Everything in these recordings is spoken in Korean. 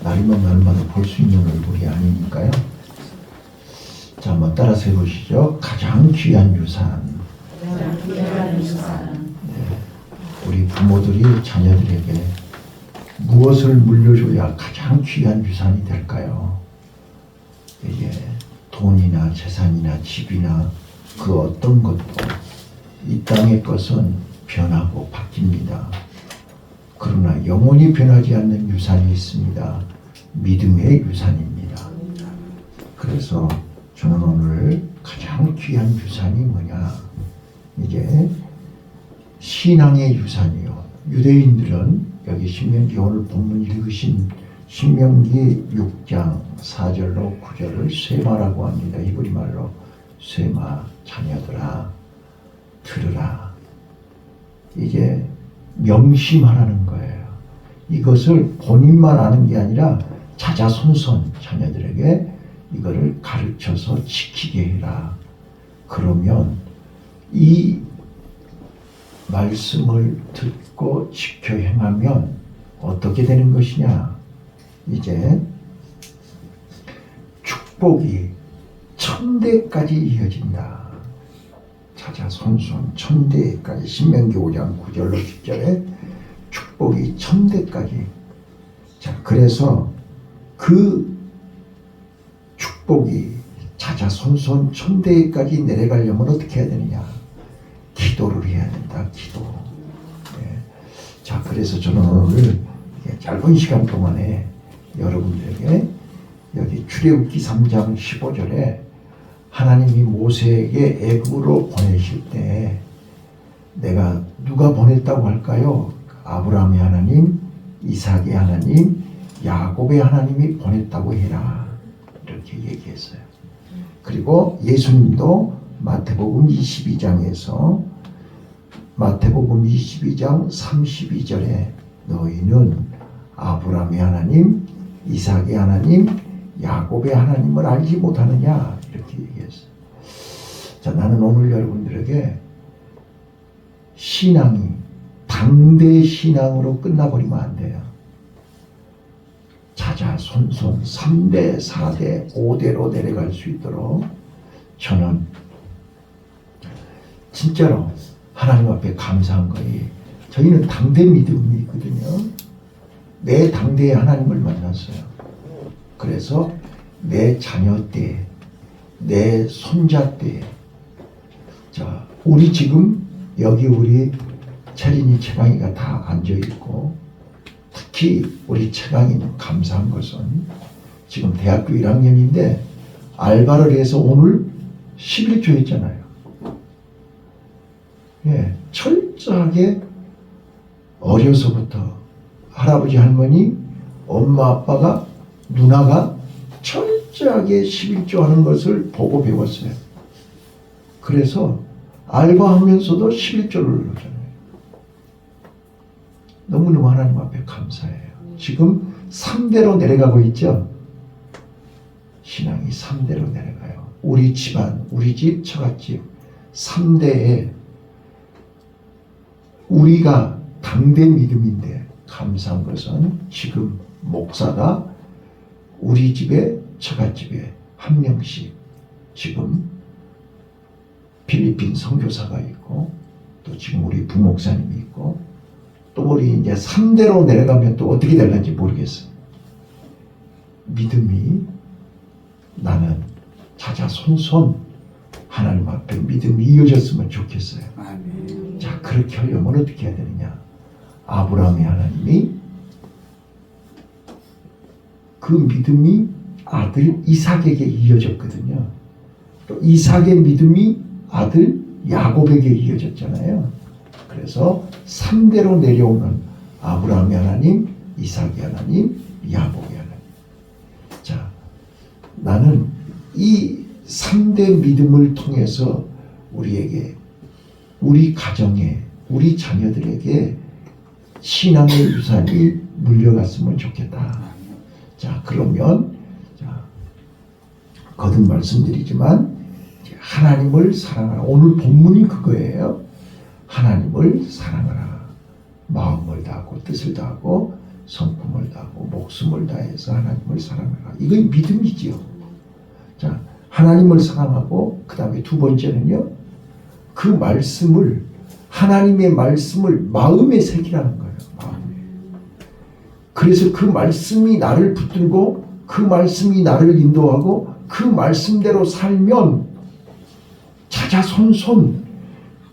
날이면 날마다 볼 수 있는 얼굴이 아니니까요. 자, 한번 따라서 해보시죠. 가장 귀한 유산. 우리 부모들이 자녀들에게 무엇을 물려줘야 가장 귀한 유산이 될까요? 이게 돈이나 재산이나 집이나 그 어떤 것도 이 땅의 것은 변하고 바뀝니다. 그러나 영원히 변하지 않는 유산이 있습니다. 믿음의 유산입니다. 그래서 저는 오늘 가장 귀한 유산이 뭐냐? 이제 신앙의 유산이요. 유대인들은 여기 신명기 오늘 본문 읽으신 신명기 6장 4절로 9절을 쇠마라고 합니다. 히브리 말로 쇠마. 자녀들아 들으라. 이게 명심하라는 거예요. 이것을 본인만 아는 게 아니라 자자손손 자녀들에게 이거를 가르쳐서 지키게 해라. 그러면 이 말씀을 듣고 지켜 행하면 어떻게 되는 것이냐? 이제 축복이 천대까지 이어진다. 자자손손 천대까지. 신명기 5장 9절로 10절에 축복이 천대까지. 자, 그래서 그 축복이 자자손손 천대까지 내려가려면 어떻게 해야 되느냐? 기도를 해야 된다. 기도. 네. 자, 그래서 저는 오늘 짧은 시간 동안에 여러분들에게 여기 출애굽기 3장 15절에 하나님이 모세에게 애굽으로 보내실 때 내가 누가 보냈다고 할까요? 아브라함의 하나님, 이삭의 하나님, 야곱의 하나님이 보냈다고 해라. 이렇게 얘기했어요. 그리고 예수님도 마태복음 22장에서 마태복음 22장 32절에 너희는 아브라함의 하나님, 이삭의 하나님, 야곱의 하나님을 알지 못하느냐 이렇게 얘기했어요. 자, 나는 오늘 여러분들에게 신앙이 당대 신앙으로 끝나버리면 안 돼요. 자자손손 3대, 4대, 5대로 내려갈 수 있도록 저는 진짜로 하나님 앞에 감사한 거예요. 저희는 당대 믿음이 있거든요. 내 당대에 하나님을 만났어요. 그래서 내 자녀 때, 내 손자 때, 자, 우리 지금 여기 우리 채린이, 채방이가 다 앉아있고, 특히 우리 채방이는 감사한 것은 지금 대학교 1학년인데 알바를 해서 오늘 11조 했잖아요. 예, 철저하게 어려서부터 할아버지, 할머니, 엄마, 아빠가, 누나가 철저하게 11조 하는 것을 보고 배웠어요. 그래서 알바하면서도 11조를 넣잖아요. 너무너무 하나님 앞에 감사해요. 지금 3대로 내려가고 있죠. 신앙이 3대로 내려가요. 우리 집안, 우리 집, 처갓집 3대에 우리가 당대 믿음인데 감사한 것은 지금 목사가 우리 집에, 처갓집에 한 명씩 지금 필리핀 선교사가 있고 또 지금 우리 부목사님이 있고 또 우리 이제 3대로 내려가면 또 어떻게 될는지 모르겠어요. 믿음이 나는 자자손손 하나님 앞에 믿음이 이어졌으면 좋겠어요. 아멘. 자, 그렇게 하려면 어떻게 해야 되느냐? 아브라함의 하나님이 그 믿음이 아들 이삭에게 이어졌거든요. 또 이삭의 믿음이 아들 야곱에게 이어졌잖아요. 그래서 3대로 내려오는 아브라함의 하나님, 이삭의 하나님, 야곱의 하나님. 자, 나는 이 3대 믿음을 통해서 우리에게, 우리 가정에, 우리 자녀들에게 신앙의 유산이 물려갔으면 좋겠다. 자, 그러면 자, 거듭 말씀드리지만 하나님을 사랑하라. 오늘 본문이 그거예요. 하나님을 사랑하라. 마음을 다하고 뜻을 다하고 성품을 다하고 목숨을 다해서 하나님을 사랑하라. 이건 믿음이지요. 자, 하나님을 사랑하고 그 다음에 두 번째는요. 그 말씀을 하나님의 말씀을 마음에 새기라는 거예요. 마음에. 그래서 그 말씀이 나를 붙들고 그 말씀이 나를 인도하고 그 말씀대로 살면 자자손손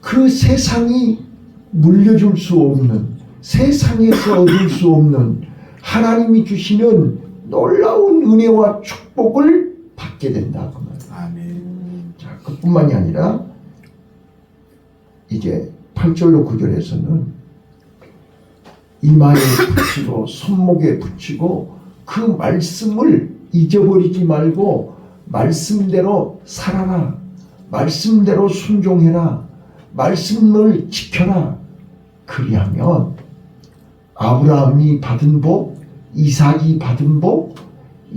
그 세상이 물려줄 수 없는 세상에서 얻을 수 없는 하나님이 주시는 놀라운 은혜와 축복을 받게 된다. 그 말이에요. 아멘. 자, 그뿐만이 아니라 이제 8절로 9절에서는 이마에 붙이고 손목에 붙이고 그 말씀을 잊어버리지 말고 말씀대로 살아라. 말씀대로 순종해라. 말씀을 지켜라. 그리하면 아브라함이 받은 복, 이삭이 받은 복,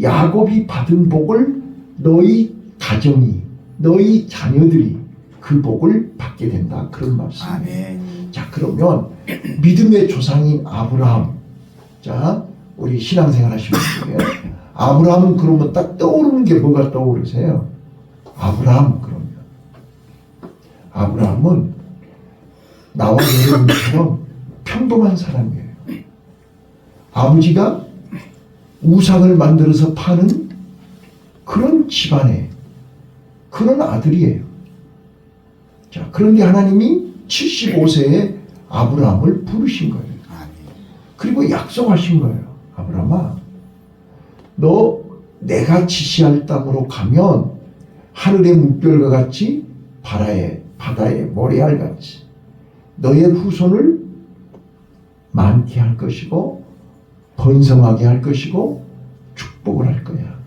야곱이 받은 복을 너희 가정이, 너희 자녀들이 그 복을 받게 된다. 그런 말씀이에요. 아멘. 자, 그러면 믿음의 조상인 아브라함. 자, 우리 신앙생활 하시는 분에 아브라함은 그러면 딱 떠오르는 게 뭐가 떠오르세요? 아브라함 그러면. 아브라함은 나와 여러분처럼 평범한 사람이에요. 아버지가 우상을 만들어서 파는 그런 집안의 그런 아들이에요. 자, 그런데 하나님이 75세에 아브라함을 부르신 거예요. 그리고 약속하신 거예요. 아브라함아, 너 내가 지시할 땅으로 가면 하늘의 물결과 같이 바다의 모래알 같이 너의 후손을 많게 할 것이고 번성하게 할 것이고 축복을 할 거야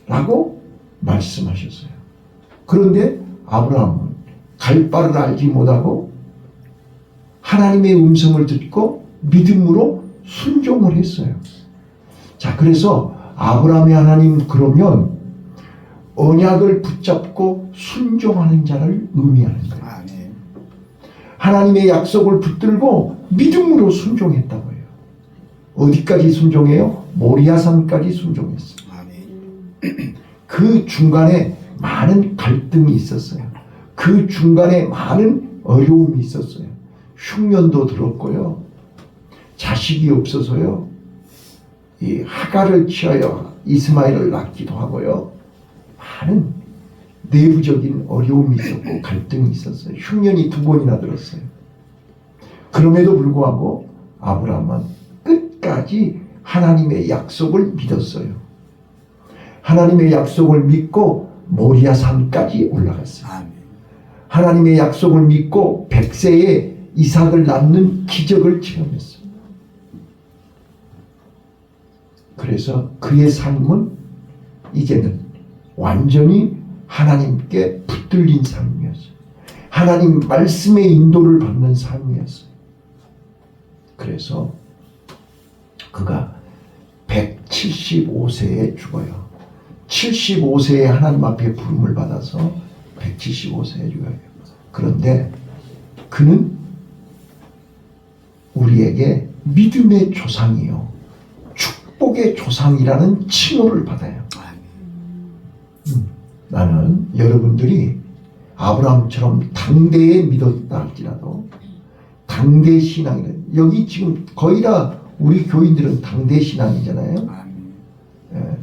라고 말씀하셨어요. 그런데 아브라함은 갈 바를 알지 못하고 하나님의 음성을 듣고 믿음으로 순종을 했어요. 자, 그래서 아브라함의 하나님 그러면 언약을 붙잡고 순종하는 자를 의미하는 거예요. 아멘. 하나님의 약속을 붙들고 믿음으로 순종했다고 해요. 어디까지 순종해요? 모리아산까지 순종했어요. 아멘. 그 중간에 많은 갈등이 있었어요. 그 중간에 많은 어려움이 있었어요. 흉년도 들었고요. 자식이 없어서요. 이 하갈을 취하여 이스마엘을 낳기도 하고요. 많은 내부적인 어려움이 있었고 갈등이 있었어요. 흉년이 2번이나 들었어요. 그럼에도 불구하고 아브라함은 끝까지 하나님의 약속을 믿었어요. 하나님의 약속을 믿고 모리아산까지 올라갔어요. 아멘. 하나님의 약속을 믿고 100세에 이삭을 낳는 기적을 체험했어요. 그래서 그의 삶은 이제는 완전히 하나님께 붙들린 삶이었어요. 하나님 말씀의 인도를 받는 삶이었어요. 그래서 그가 175세에 죽어요. 75세에 하나님 앞에 부름을 받아서 175세에 죽어요. 그런데 그는 우리에게 믿음의 조상이요 축복의 조상이라는 칭호를 받아요. 나는 여러분들이 아브라함처럼 당대에 믿었다 할지라도 당대 신앙이는 여기 지금 거의 다 우리 교인들은 당대 신앙이잖아요. 예,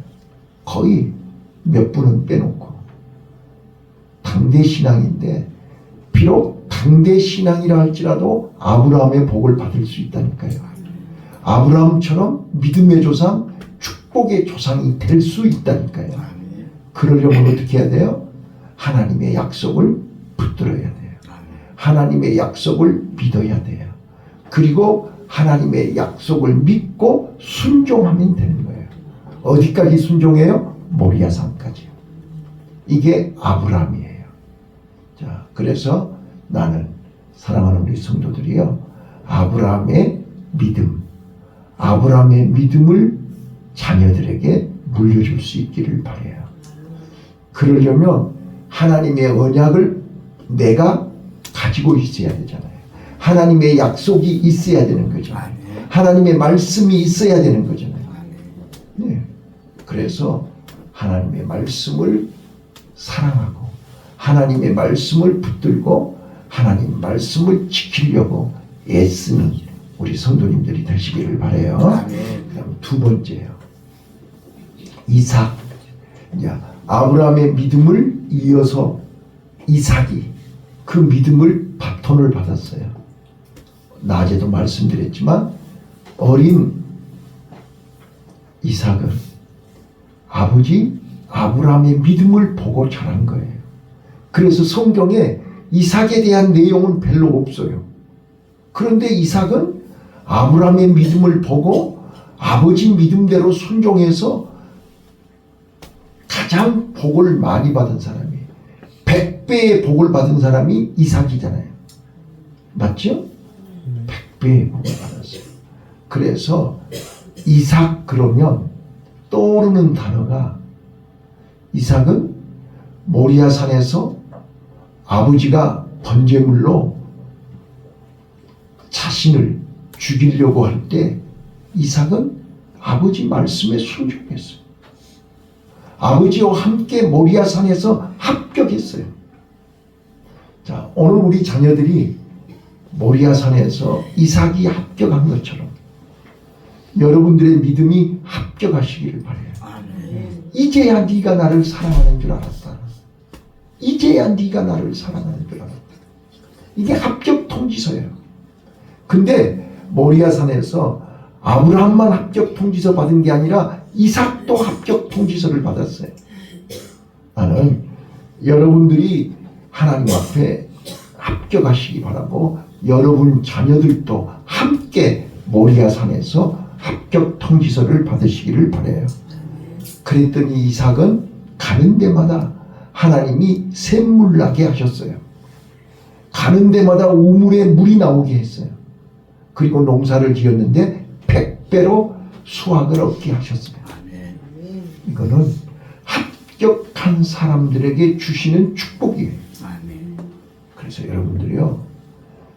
거의 몇 분은 빼놓고 당대 신앙인데 비록 당대 신앙이라 할지라도 아브라함의 복을 받을 수 있다니까요. 아브라함처럼 믿음의 조상, 축복의 조상이 될 수 있다니까요. 그러려면 어떻게 해야 돼요? 하나님의 약속을 붙들어야 돼요. 하나님의 약속을 믿어야 돼요. 그리고 하나님의 약속을 믿고 순종하면 되는 거예요. 어디까지 순종해요? 모리아산까지요. 이게 아브라함이에요. 자, 그래서 나는 사랑하는 우리 성도들이요, 아브라함의 믿음, 아브라함의 믿음을 자녀들에게 물려줄 수 있기를 바라요. 그러려면 하나님의 언약을 내가 가지고 있어야 되잖아요. 하나님의 약속이 있어야 되는 거죠. 하나님의 말씀이 있어야 되는 거잖아요. 네. 그래서 하나님의 말씀을 사랑하고 하나님의 말씀을 붙들고 하나님 말씀을 지키려고 애쓰는 우리 성도님들이 되시기를 바라요. 그다음 두 번째요. 이삭. 이제 아브라함의 믿음을 이어서 이삭이 그 믿음을 바톤을 받았어요. 낮에도 말씀드렸지만 어린 이삭은 아버지 아브라함의 믿음을 보고 자란 거예요. 그래서 성경에 이삭에 대한 내용은 별로 없어요. 그런데 이삭은 아브라함의 믿음을 보고 아버지 믿음대로 순종해서 가장 복을 많이 받은 사람이에요. 100배의 복을 받은 사람이 이삭이잖아요. 맞죠? 100배의 복을 받았어요. 그래서 이삭 그러면 떠오르는 단어가 이삭은 모리아산에서 아버지가 번제물로 자신을 죽이려고 할 때 이삭은 아버지 말씀에 순종했어요. 아버지와 함께 모리아산에서 합격했어요. 자, 오늘 우리 자녀들이 모리아산에서 이삭이 합격한 것처럼 여러분들의 믿음이 합격하시기를 바라요. 이제야 네가 나를 사랑하는 줄 알았다. 이제야 네가 나를 사랑하는 줄 알았다. 이게 합격 통지서예요. 근데 모리아산에서 아브라함만 합격 통지서 받은 게 아니라 이삭도 합격 통지서를 받았어요. 나는 여러분들이 하나님 앞에 합격하시기 바라고 여러분 자녀들도 함께 모리아산에서 합격 통지서를 받으시기를 바라요. 그랬더니 이삭은 가는 데마다 하나님이 샘물 나게 하셨어요. 가는 데마다 우물에 물이 나오게 했어요. 그리고 농사를 지었는데 100배로 수확을 얻게 하셨어요. 이거는 합격한 사람들에게 주시는 축복이에요. 그래서 여러분들이요,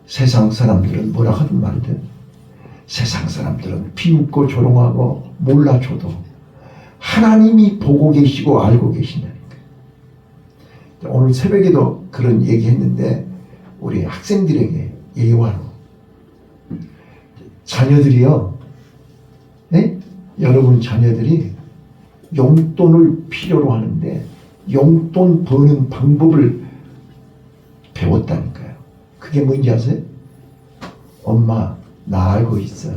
세상 사람들은 뭐라 하든 말든 세상 사람들은 비웃고 조롱하고 몰라줘도 하나님이 보고 계시고 알고 계신다니까요. 오늘 새벽에도 그런 얘기했는데 우리 학생들에게 예화로 자녀들이요, 네? 여러분 자녀들이 용돈을 필요로 하는데 용돈 버는 방법을 배웠다니까요. 그게 뭔지 아세요? 엄마 나 알고 있어.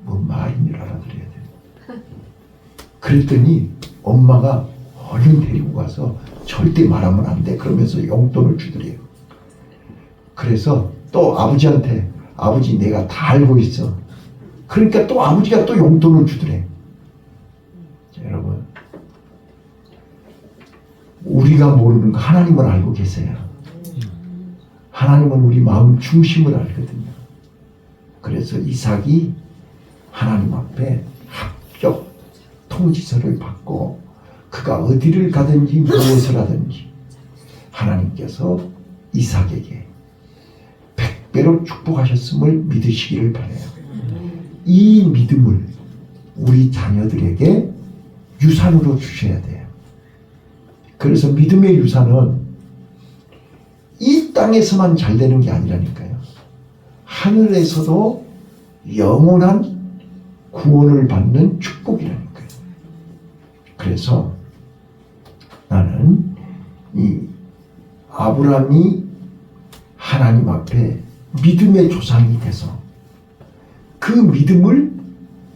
뭔 말인 줄 알아들어야 돼. 그랬더니 엄마가 얼른 데리고 가서 절대 말하면 안 돼. 그러면서 용돈을 주더래요. 그래서 또 아버지한테 아버지 내가 다 알고 있어. 그러니까 또 아버지가 또 용돈을 주더래. 자, 여러분, 우리가 모르는 거 하나님은 알고 계세요. 하나님은 우리 마음 중심을 알거든요. 그래서 이삭이 하나님 앞에 합격 통지서를 받고 그가 어디를 가든지 무엇을 하든지 하나님께서 이삭에게 100배로 축복하셨음을 믿으시기를 바라요. 이 믿음을 우리 자녀들에게 유산으로 주셔야 돼요. 그래서 믿음의 유산은 이 땅에서만 잘 되는 게 아니라니까요. 하늘에서도 영원한 구원을 받는 축복이라니까요. 그래서 나는 이 아브라함이 하나님 앞에 믿음의 조상이 돼서 그 믿음을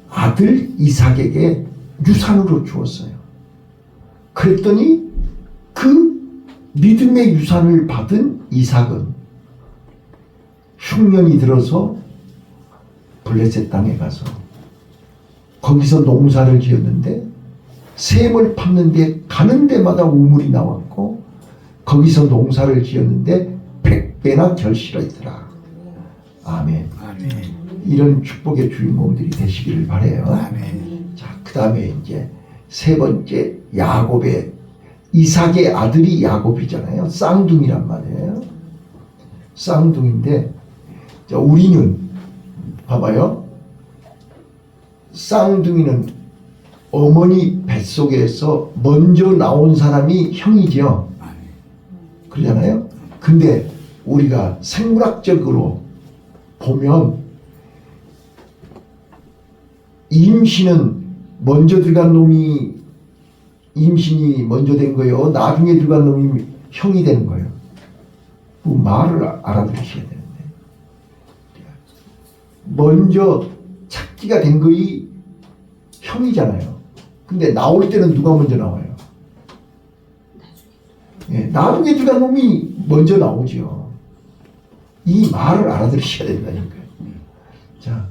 아들 이삭에게 유산으로 주었어요. 그랬더니 그 믿음의 유산을 받은 이삭은 흉년이 들어서 블레셋 땅에 가서 거기서 농사를 지었는데 샘을 팠는데 가는 데마다 우물이 나왔고 거기서 농사를 지었는데 100배나 결실하더라. 아멘. 아멘. 이런 축복의 주인공들이 되시기를 바라요. 아멘. 자, 그 다음에 이제 세 번째 야곱의 이삭의 아들이 야곱이잖아요. 쌍둥이란 말이에요. 쌍둥이인데 우리는 봐봐요. 쌍둥이는 어머니 뱃속에서 먼저 나온 사람이 형이죠. 그러잖아요. 근데 우리가 생물학적으로 보면 임신은 먼저 들어간 놈이 임신이 먼저 된 거예요. 나중에 들어간 놈이 형이 되는 거예요. 그 말을 알아들으셔야 되는데 먼저 착지가 된 거이 형이잖아요. 근데 나올 때는 누가 먼저 나와요? 나중에 들어간 놈이 먼저 나오죠. 이 말을 알아들으셔야 된다니까요. 자,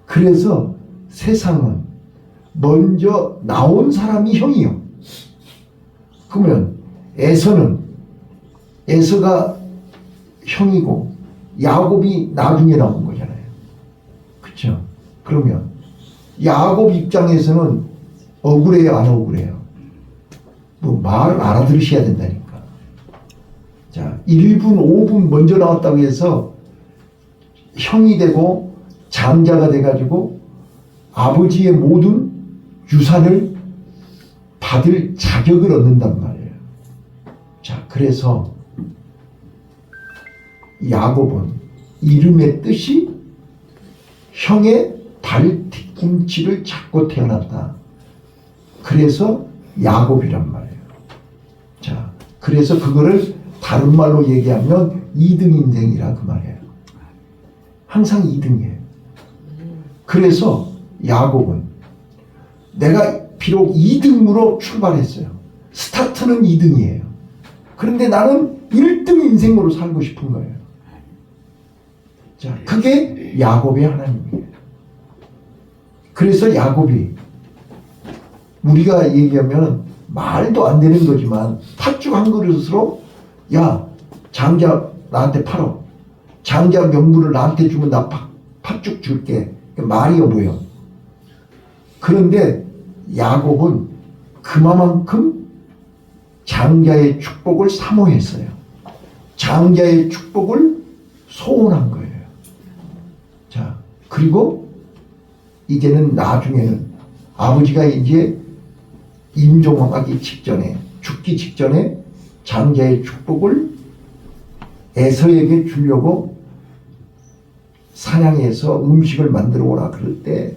그래서 세상은 먼저 나온 사람이 형이요. 그러면 에서가 형이고 야곱이 나중에 나온 거잖아요. 그렇죠? 그러면 야곱 입장에서는 억울해요, 안 억울해요? 뭐 말을 알아들으셔야 된다니까. 자, 1분, 5분 먼저 나왔다고 해서 형이 되고 장자가 돼가지고 아버지의 모든 유산을 받을 자격을 얻는단 말이에요. 자, 그래서 야곱은 이름의 뜻이 형의 발 뒤꿈치를 잡고 태어났다. 그래서 야곱이란 말이에요. 자, 그래서 그거를 다른 말로 얘기하면 2등 인생이라 그 말이에요. 항상 2등이에요. 그래서 야곱은 내가 비록 2등으로 출발했어요. 스타트는 2등이에요. 그런데 나는 1등 인생으로 살고 싶은 거예요. 자, 그게 야곱의 하나님이에요. 그래서 야곱이 우리가 얘기하면 말도 안 되는 거지만 팥죽 한 그릇으로 야, 장자 나한테 팔어. 장자 명분을 나한테 주면 나 팥죽 줄게. 말이 어려요. 그런데 야곱은 그만큼 장자의 축복을 사모했어요. 장자의 축복을 소원한 거예요. 자, 그리고 이제는 나중에는 아버지가 이제 임종하기 직전에, 죽기 직전에 장자의 축복을 에서에게 주려고 사냥해서 음식을 만들어 오라 그럴 때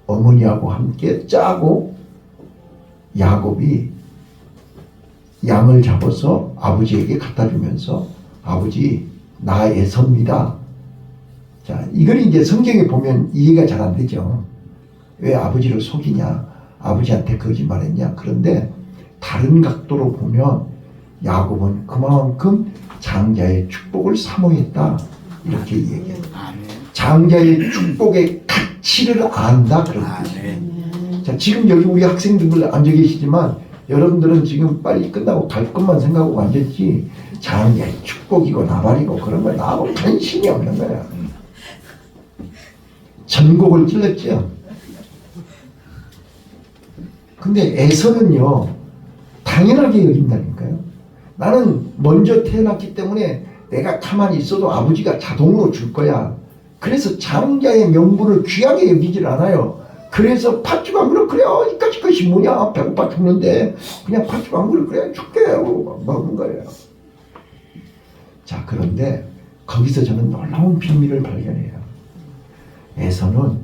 어머니하고 함께 짜고 야곱이 양을 잡아서 아버지에게 갖다 주면서 아버지 나 에서입니다. 자, 이걸 이제 성경에 보면 이해가 잘 안 되죠. 왜 아버지를 속이냐, 아버지한테 거짓말했냐. 그런데 다른 각도로 보면 야곱은 그만큼 장자의 축복을 사모했다 이렇게 얘기해요. 장자의 축복의 가치를 안다 그런 뜻이에요. 자, 지금 여기 우리 학생들 앉아 계시지만 여러분들은 지금 빨리 끝나고 갈 것만 생각하고 앉았지 장자의 축복이고 나발이고 그런 거 나하고 관심이 없는 거야. 전곡을 찔렀죠. 근데 에서는요 당연하게 여긴다니까요. 나는 먼저 태어났기 때문에 내가 가만히 있어도 아버지가 자동으로 줄 거야. 그래서 장자의 명분을 귀하게 여기질 않아요. 그래서 팥죽 한 그릇 그래 이까짓 것이 뭐냐 배고파 죽는데 그냥 팥죽 한 그릇 그래 줄게 하고 먹은 거예요. 자, 그런데 거기서 저는 놀라운 비밀을 발견해요. 에서는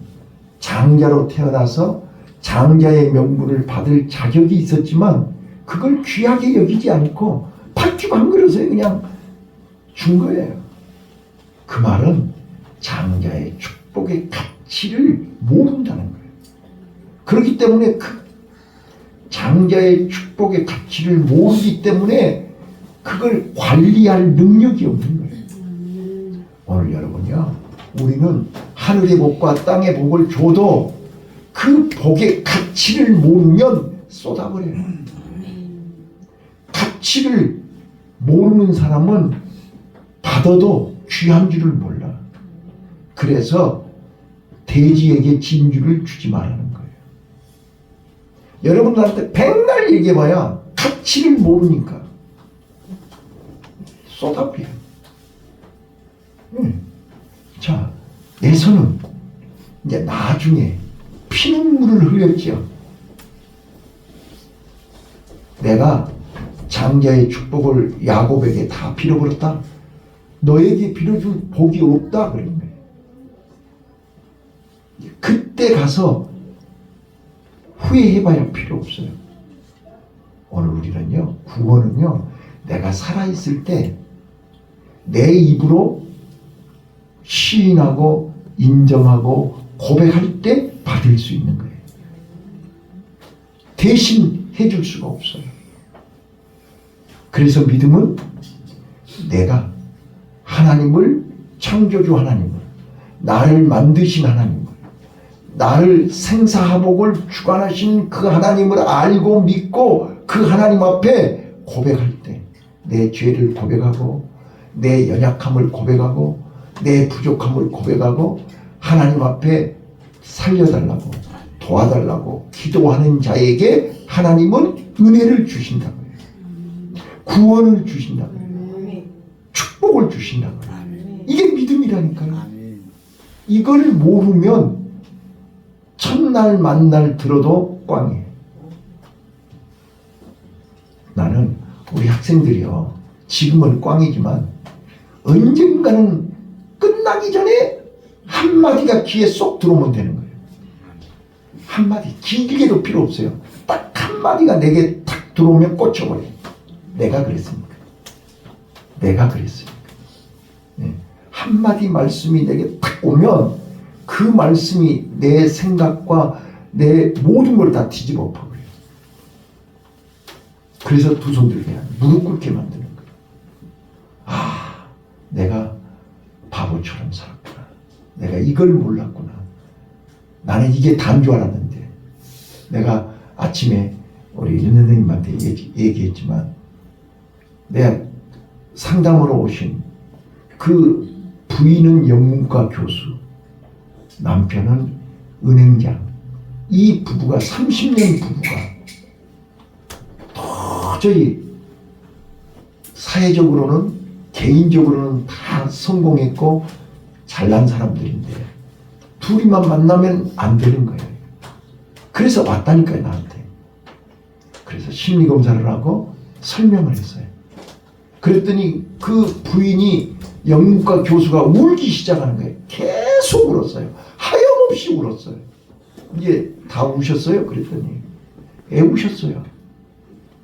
장자로 태어나서 장자의 명분을 받을 자격이 있었지만 그걸 귀하게 여기지 않고 팥죽 한 그릇에 그냥 준 거예요. 그 말은 장자의 축복의 가치를 모른다는 거예요. 그렇기 때문에 그 장자의 축복의 가치를 모르기 때문에 그걸 관리할 능력이 없는 거예요. 오늘 여러분요, 우리는 하늘의 복과 땅의 복을 줘도 그 복의 가치를 모르면 쏟아버려요. 가치를 모르는 사람은 받아도 귀한 줄을 몰라. 그래서 돼지에게 진주를 주지 말라는 거예요. 여러분들한테 백날 얘기해봐야 가치를 모르니까 쏟아버려요. 자, 에서는 이제 나중에 피눈물을 흘렸지요. 내가 장자의 축복을 야곱에게 다 빌어버렸다. 너에게 빌어줄 복이 없다. 그런 거예요. 그때 가서 후회해봐야 필요 없어요. 오늘 우리는요, 구원은요, 내가 살아있을 때 내 입으로 시인하고 인정하고 고백할 때 받을 수 있는 거예요. 대신 해줄 수가 없어요. 그래서 믿음은 내가 하나님을, 창조주 하나님을, 나를 만드신 하나님을, 나를 생사화복을 주관하신 그 하나님을 알고 믿고 그 하나님 앞에 고백할 때 내 죄를 고백하고 내 연약함을 고백하고 내 부족함을 고백하고 하나님 앞에 살려달라고 도와달라고 기도하는 자에게 하나님은 은혜를 주신다고요. 구원을 주신다고요. 축복을 주신다고요. 이게 믿음이라니까요. 이걸 모르면 첫날 만날 들어도 꽝이에요. 나는 우리 학생들이요, 지금은 꽝이지만 언젠가는 끝나기 전에 한마디가 귀에 쏙 들어오면 되는 거예요. 한마디, 길게도 필요 없어요. 딱 한마디가 내게 탁 들어오면 꽂혀버려요. 내가 그랬습니까? 내가 그랬습니까? 네. 한마디 말씀이 내게 탁 오면 그 말씀이 내 생각과 내 모든 걸 다 뒤집어 엎어버려요. 그래서 두 손 들게 무릎 꿇게 만드는 거예요. 아, 내가 바보처럼 살았구나. 내가 이걸 몰랐구나. 나는 이게 다인 줄 알았는데. 내가 아침에 우리 윤 선생님한테 얘기했지만 내가 상담으로 오신 그 부인은 영문과 교수, 남편은 은행장, 이 부부가 30년 부부가 도저히 사회적으로는 개인적으로는 다 성공했고 잘난 사람들인데 둘이만 만나면 안 되는 거예요. 그래서 왔다니까요, 나한테. 그래서 심리검사를 하고 설명을 했어요. 그랬더니 그 부인이 영문과 교수가 울기 시작하는 거예요. 계속 울었어요. 하염없이 울었어요. 이제 다 우셨어요? 그랬더니 애 우셨어요.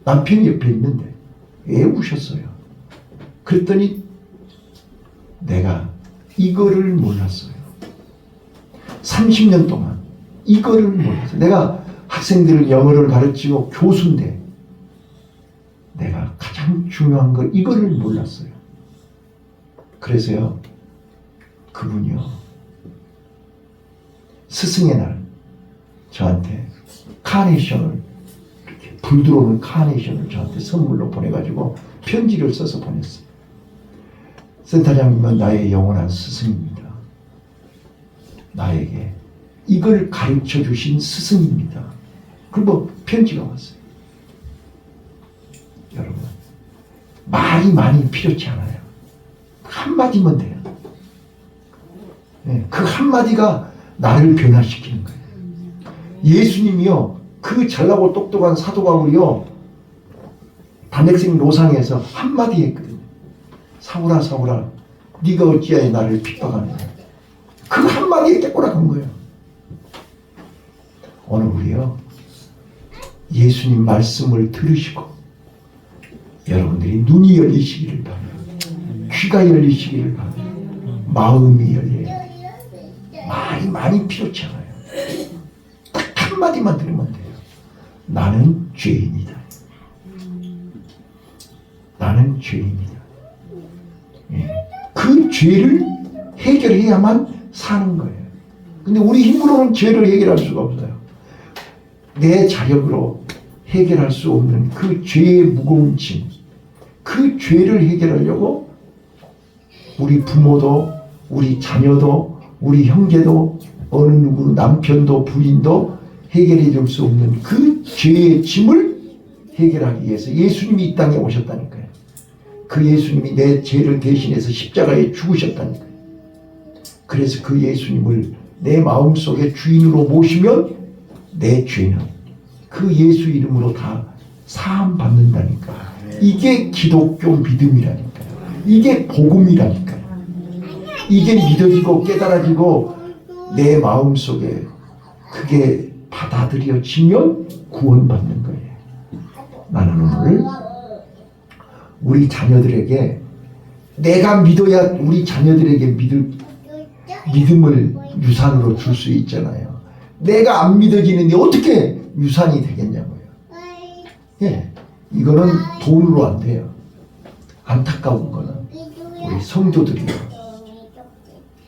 남편이 옆에 있는데 애 우셨어요. 그랬더니 내가 이거를 몰랐어요. 30년 동안 이거를 몰랐어요. 내가 학생들을 영어를 가르치고 교수인데 내가 가장 중요한 거 이거를 몰랐어요. 그래서요, 그분이요, 스승의 날 저한테 카네이션을, 이렇게 불 들어오는 카네이션을 저한테 선물로 보내가지고 편지를 써서 보냈어요. 센터장님은 나의 영원한 스승입니다. 나에게 이걸 가르쳐 주신 스승입니다. 그리고 편지가 왔어요. 여러분, 말이 많이 필요치 않아요. 한마디면 돼요. 네, 그 한마디가 나를 변화시키는 거예요. 예수님이요, 그 잘나고 똑똑한 사도 바울이요, 담백생 노상에서 한마디 했거든요. 사울아 사울아 네가 어찌하여 나를 핍박하느냐. 그 한마디에 깨꼬락한 거예요. 오늘 우리요, 예수님 말씀을 들으시고 여러분들이 눈이 열리시기를 바라요. 귀가 열리시기를 바라요. 마음이 열려요. 말이 많이 필요치 않아요. 딱 한마디만 들으면 돼요. 나는 죄인이다. 나는 죄인이다. 예. 그 죄를 해결해야만 사는 거예요. 근데 우리 힘으로는 죄를 해결할 수가 없어요. 내 자력으로 해결할 수 없는 그 죄의 무거운 짐, 그 죄를 해결하려고 우리 부모도, 우리 자녀도, 우리 형제도, 어느 누구 남편도 부인도 해결해 줄 수 없는 그 죄의 짐을 해결하기 위해서 예수님이 이 땅에 오셨다니까요. 그 예수님이 내 죄를 대신해서 십자가에 죽으셨다니까요. 그래서 그 예수님을 내 마음속에 주인으로 모시면 내 죄는 그 예수 이름으로 다 사함 받는다니까. 이게 기독교 믿음이라니까요. 이게 복음이라니까요. 이게 믿어지고 깨달아지고 내 마음속에 그게 받아들여지면 구원받는 거예요. 나는 오늘 우리 자녀들에게 내가 믿어야 우리 자녀들에게 믿음을 유산으로 줄 수 있잖아요. 내가 안 믿어지는데 어떻게 유산이 되겠냐고요. 예, 이거는 돈으로 안 돼요. 안타까운 거는 우리 성도들이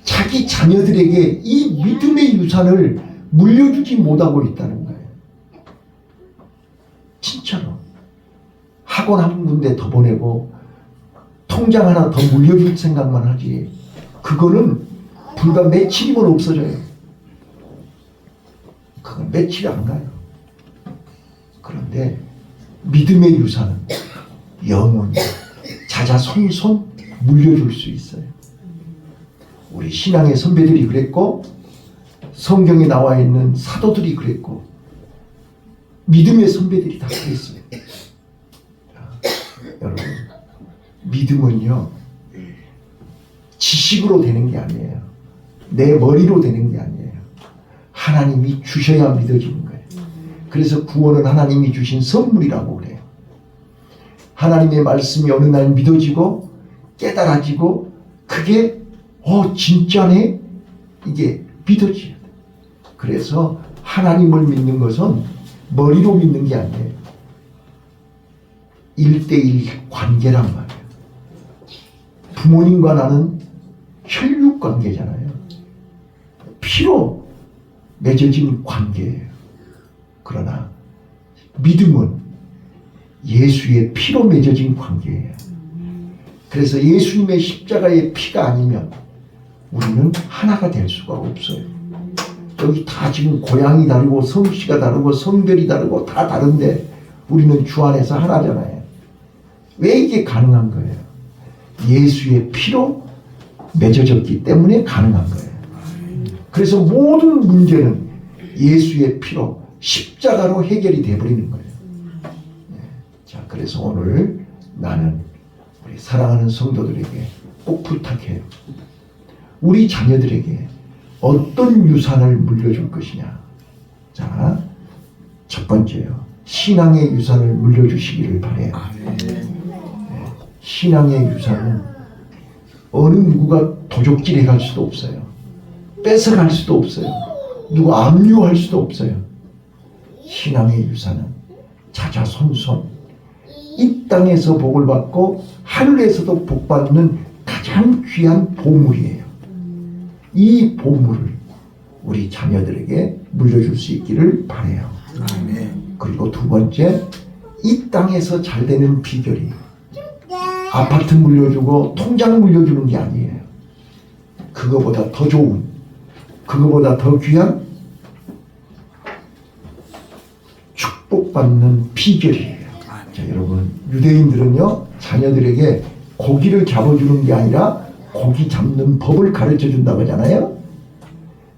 자기 자녀들에게 이 믿음의 유산을 물려주지 못하고 있다는 거예요. 진짜로. 학원 한 군데 더 보내고 통장 하나 더 물려줄 생각만 하지. 그거는 불과 며칠이면 없어져요. 그건 며칠이 안 가요. 그런데 믿음의 유산은 영원히 자자손손 물려줄 수 있어요. 우리 신앙의 선배들이 그랬고 성경에 나와 있는 사도들이 그랬고 믿음의 선배들이 다 그랬어요. 여러분, 믿음은요 지식으로 되는 게 아니에요. 내 머리로 되는 게 아니에요. 하나님이 주셔야 믿어지는 거예요. 그래서 구원은 하나님이 주신 선물이라고 그래요. 하나님의 말씀이 어느 날 믿어지고 깨달아지고 그게 진짜네? 이게 믿어져야 돼. 그래서 하나님을 믿는 것은 머리로 믿는 게 아니에요. 1대1 관계란 말이에요. 부모님과 나는 혈육 관계잖아요. 피로 맺어진 관계예요. 그러나 믿음은 예수의 피로 맺어진 관계예요. 그래서 예수님의 십자가의 피가 아니면 우리는 하나가 될 수가 없어요. 여기 다 지금 고향이 다르고 성씨가 다르고 성별이 다르고 다 다른데 우리는 주 안에서 하나잖아요. 왜 이게 가능한 거예요? 예수의 피로 맺어졌기 때문에 가능한 거예요. 그래서 모든 문제는 예수의 피로 십자가로 해결이 되어버리는 거예요. 자, 그래서 오늘 나는 우리 사랑하는 성도들에게 꼭 부탁해요. 우리 자녀들에게 어떤 유산을 물려줄 것이냐. 자, 첫 번째요. 신앙의 유산을 물려주시기를 바라요. 신앙의 유산은 어느 누구가 도적질해 갈 수도 없어요. 뺏어갈 수도 없어요. 누구 압류할 수도 없어요. 신앙의 유산은 자자손손 이 땅에서 복을 받고 하늘에서도 복받는 가장 귀한 보물이에요. 이 보물을 우리 자녀들에게 물려줄 수 있기를 바라요. 그리고 두 번째, 이 땅에서 잘 되는 비결이 아파트 물려주고 통장 물려주는 게 아니에요. 그거보다 더 좋은, 그거보다 더 귀한 축복받는 비결이에요. 자, 여러분, 유대인들은요 자녀들에게 고기를 잡아주는 게 아니라 고기 잡는 법을 가르쳐 준다고 하잖아요.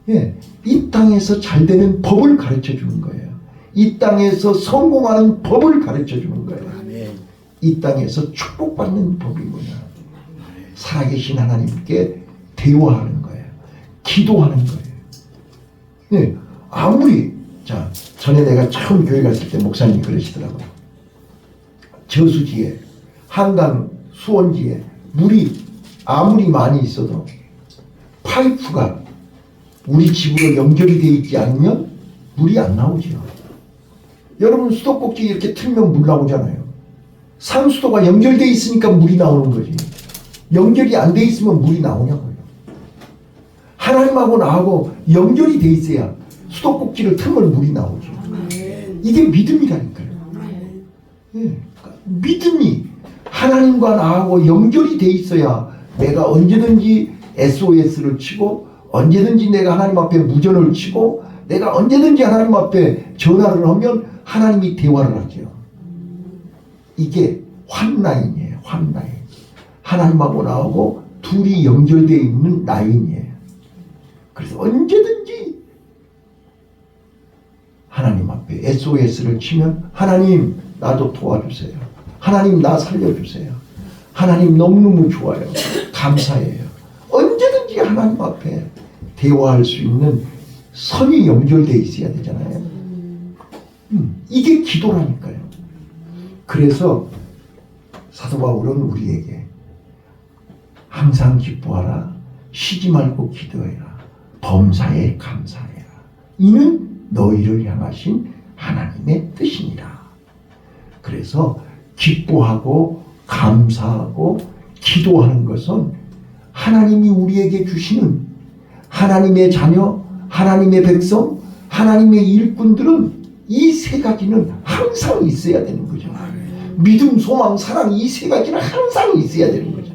예, 이 땅에서 잘 되는 법을 가르쳐 주는 거예요. 이 땅에서 성공하는 법을 가르쳐 주는 거예요. 이 땅에서 축복받는 법이 뭐냐? 살아계신 하나님께 대화하는 거예요. 기도하는 거예요. 예, 아무리 전에 내가 처음 교회 갔을 때 목사님이 그러시더라고요. 저수지에 한강 수원지에 물이 아무리 많이 있어도 파이프가 우리 집으로 연결이 되어 있지 않으면 물이 안 나오죠. 여러분, 수도꼭지 이렇게 틀면 물 나오잖아요. 상수도가 연결되어 있으니까 물이 나오는 거지. 연결이 안 돼 있으면 물이 나오냐고요. 하나님하고 나하고 연결이 돼 있어야 수도꼭지를 틀면 물이 나오죠. 이게 믿음이라니까요. 예, 믿음이 하나님과 나하고 연결이 돼 있어야 내가 언제든지 SOS를 치고 언제든지 내가 하나님 앞에 무전을 치고 내가 언제든지 하나님 앞에 전화를 하면 하나님이 대화를 하죠. 이게 환라인이에요. 환라인. 하나님하고 나하고 둘이 연결되어 있는 라인이에요. 그래서 언제든지 하나님 앞에 SOS를 치면 하나님 나도 도와주세요. 하나님 나 살려주세요. 하나님 너무너무 좋아요. 감사해요. 언제든지 하나님 앞에 대화할 수 있는 선이 연결되어 있어야 되잖아요. 이게 기도라니까요. 그래서 사도 바울은 우리에게 항상 기뻐하라, 쉬지 말고 기도해라, 범사에 감사해라. 이는 너희를 향하신 하나님의 뜻이니라. 그래서 기뻐하고 감사하고 기도하는 것은 하나님이 우리에게 주시는 하나님의 자녀, 하나님의 백성, 하나님의 일꾼들은 이 세 가지는 항상 있어야 되는 거죠. 믿음, 소망, 사랑 이 세 가지는 항상 있어야 되는 거죠.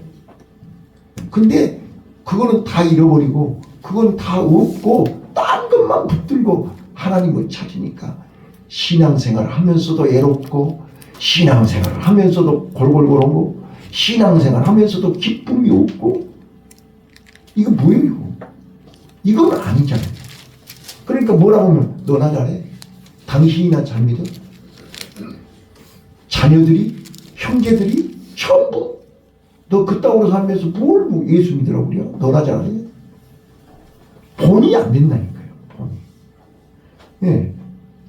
근데 그거는 다 잃어버리고 그건 다 없고 딴 것만 붙들고 하나님을 찾으니까 신앙생활을 하면서도 애롭고 신앙생활을 하면서도 골골골하고 신앙생활을 하면서도 기쁨이 없고 이거 뭐예요? 이건 아니잖아요. 그러니까 뭐라고 하면 너나 잘해? 당신이나 잘 믿어? 자녀들이? 형제들이? 전부? 너 그따구로 살면서 뭘 예수 믿으라고 그래요? 너나 잘해? 본이 안 된다니까요. 본이. 예.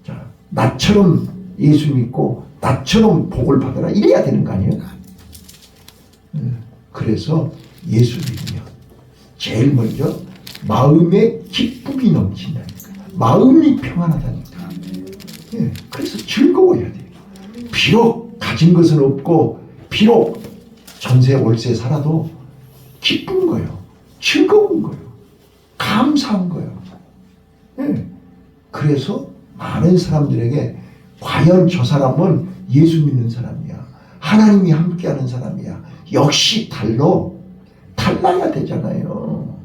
자, 나처럼 예수 믿고 나처럼 복을 받아라 이래야 되는 거 아니에요? 그래서 예수 믿으면 제일 먼저 마음에 기쁨이 넘친다니까. 마음이 평안하다니까. 예. 그래서 즐거워야 돼요. 비록 가진 것은 없고 비록 전세 월세 살아도 기쁜 거예요. 즐거운 거예요. 감사한 거예요. 예. 그래서 많은 사람들에게 과연 저 사람은 예수 믿는 사람이야. 하나님이 함께하는 사람이야. 역시 달라야 되잖아요.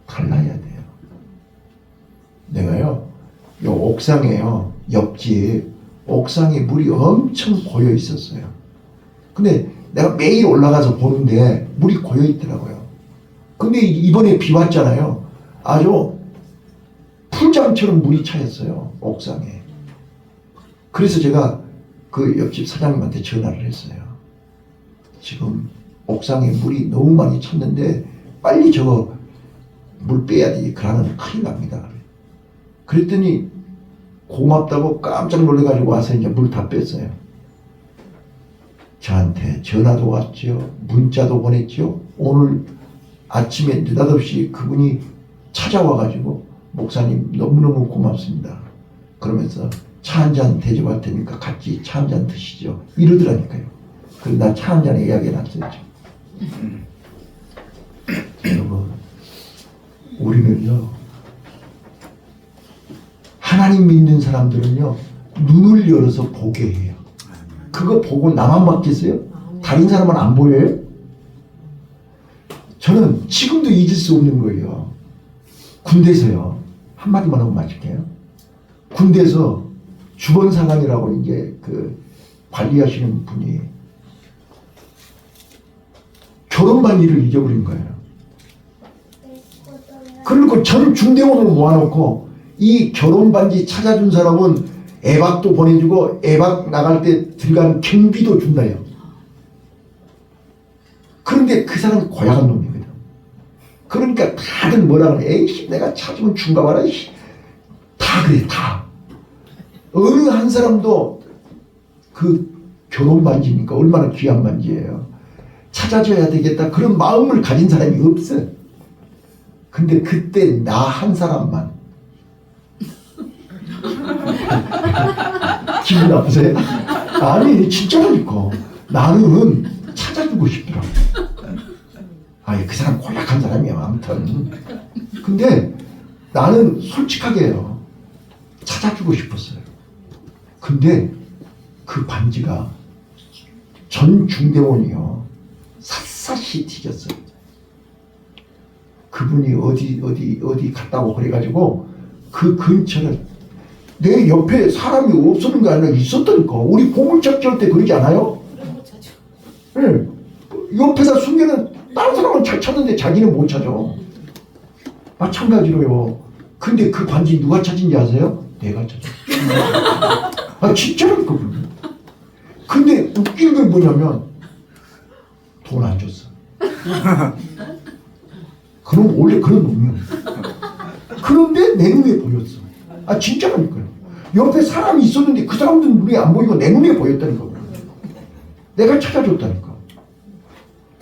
달라야 돼요. 내가요, 요 옥상에요, 옆집 옥상에 물이 엄청 고여 있었어요. 근데 내가 매일 올라가서 보는데 물이 고여 있더라고요. 근데 이번에 비 왔잖아요. 아주 풀장처럼 물이 차였어요, 옥상에. 그래서 제가 그 옆집 사장님한테 전화를 했어요. 지금 옥상에 물이 너무 많이 찼는데 빨리 저거 물 빼야 돼. 그러면 큰일 납니다. 그랬더니 고맙다고 깜짝 놀래가지고 와서 이제 물 다 뺐어요. 저한테 전화도 왔죠. 문자도 보냈죠. 오늘 아침에 느닷없이 그분이 찾아와가지고 목사님 너무너무 고맙습니다. 그러면서 차 한잔 대접할 테니까 같이 차 한잔 드시죠. 이러더라니까요. 그래서 나 차 한잔 예약해놨어요. 여러분, 우리는요, 하나님 믿는 사람들은요, 눈을 열어서 보게 해요. 그거 보고 나만 받겠어요? 다른 사람은 안 보여요? 저는 지금도 잊을 수 없는 거예요. 군대에서요, 한마디만 하고 마칠게요. 군대에서 주번사관이라고 이제 그 관리하시는 분이 결혼반지를 잊어버린 거예요. 그리고 전 중대원을 모아놓고 이 결혼반지 찾아준 사람은 애박도 보내주고 애박 나갈 때 들어가는 경비도 준다요. 그런데 그 사람은 고약한 놈이거든. 그러니까 다들 뭐라 그래. 에이씨 내가 찾으면 준가 봐라. 다 그래 다. 어느 한 사람도 그 결혼반지니까 얼마나 귀한 반지예요. 찾아줘야 되겠다 그런 마음을 가진 사람이 없어요. 근데 그때 나 한 사람만 기분 나쁘세요? 아니 진짜라니까. 나는 찾아주고 싶더라고. 아니 그 사람 고약한 사람이야 아무튼. 근데 나는 솔직하게 해요. 찾아주고 싶었어요. 근데 그 반지가 전 중대원이요 샅샅이 뒤졌어요. 그분이 어디 갔다고 그래가지고 그 근처를 내 옆에 사람이 없었는 게 아니라 있었다니까. 우리 보물찾기 할 때 그러지 않아요? 네. 옆에다 숨기는 다른 사람은 잘 찾는데 자기는 못 찾아. 마찬가지로요. 근데 그 반지 누가 찾은지 아세요? 내가 찾아줬어. 아, 진짜라니까. 근데 웃긴 건 뭐냐면 돈 안 줬어. 그럼 원래 그런 놈이야. 그런데 내 눈에 보였어. 아, 진짜라니까요. 옆에 사람이 있었는데 그 사람들 눈에 안 보이고 내 눈에 보였다니까. 내가 찾아줬다니까.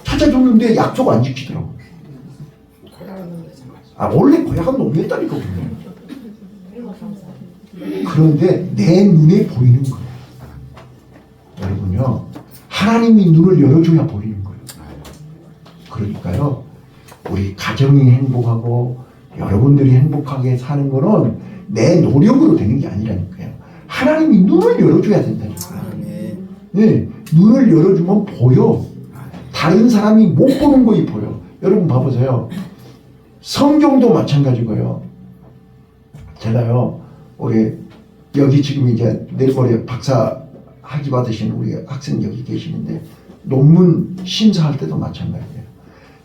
찾아줬는데 약속 안 지키더라고. 아, 원래 고약한 놈이었다니까. 그런데 내 눈에 보이는 거예요. 여러분요, 하나님이 눈을 열어줘야 보이는 거예요. 그러니까요, 우리 가정이 행복하고 여러분들이 행복하게 사는 거는 내 노력으로 되는 게 아니라니까요. 하나님이 눈을 열어줘야 된다니까요. 네, 눈을 열어주면 보여. 다른 사람이 못 보는 거이 보여. 여러분 봐보세요. 성경도 마찬가지고요. 제가요, 우리 여기 지금 이제 내일 모레 박사 학위 받으신 우리 학생 여기 계시는데 논문 심사할 때도 마찬가지예요.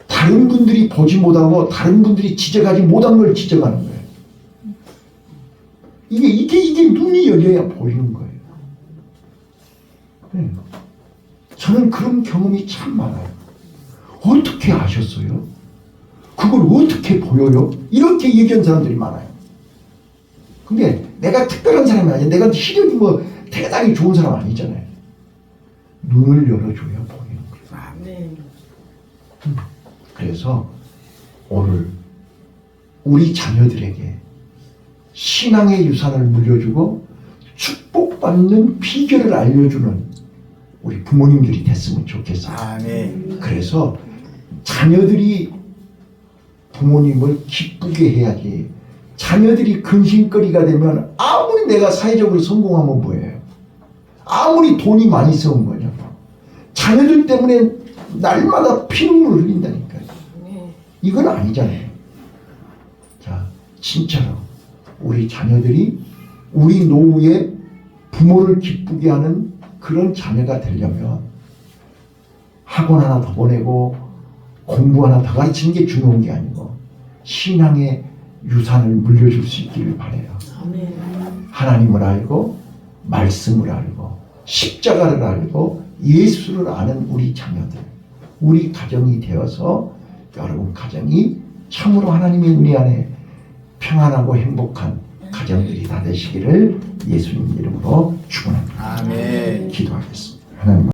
다른 분들이 보지 못하고 다른 분들이 지적하지 못한 걸 지적하는 거예요. 이게 눈이 열려야 보이는 거예요. 네. 저는 그런 경험이 참 많아요. 어떻게 아셨어요? 그걸 어떻게 보여요? 이렇게 얘기한 사람들이 많아요. 근데 내가 특별한 사람이 아니야. 내가 시력이 뭐 대단히 좋은 사람 아니잖아요. 눈을 열어줘야 보이는 거예요. 네. 그래서 오늘 우리 자녀들에게 신앙의 유산을 물려주고 축복받는 비결을 알려주는 우리 부모님들이 됐으면 좋겠어요. 아멘. 그래서 자녀들이 부모님을 기쁘게 해야지. 자녀들이 근심거리가 되면 아무리 내가 사회적으로 성공하면 뭐예요? 아무리 돈이 많이 써온 거냐. 자녀들 때문에 날마다 피눈물을 흘린다니까요. 이건 아니잖아요. 자, 진짜로 우리 자녀들이 우리 노후에 부모를 기쁘게 하는 그런 자녀가 되려면 학원 하나 더 보내고 공부 하나 더 가르치는 게 중요한 게 아니고 신앙의 유산을 물려줄 수 있기를 바라요. 하나님을 알고 말씀을 알고 십자가를 알고 예수를 아는 우리 자녀들, 우리 가정이 되어서 여러분 가정이 참으로 하나님의 은혜 안에 평안하고 행복한 가정들이 다 되시기를 예수님 이름으로 축원합니다. 아멘. 기도하겠습니다. 하나님.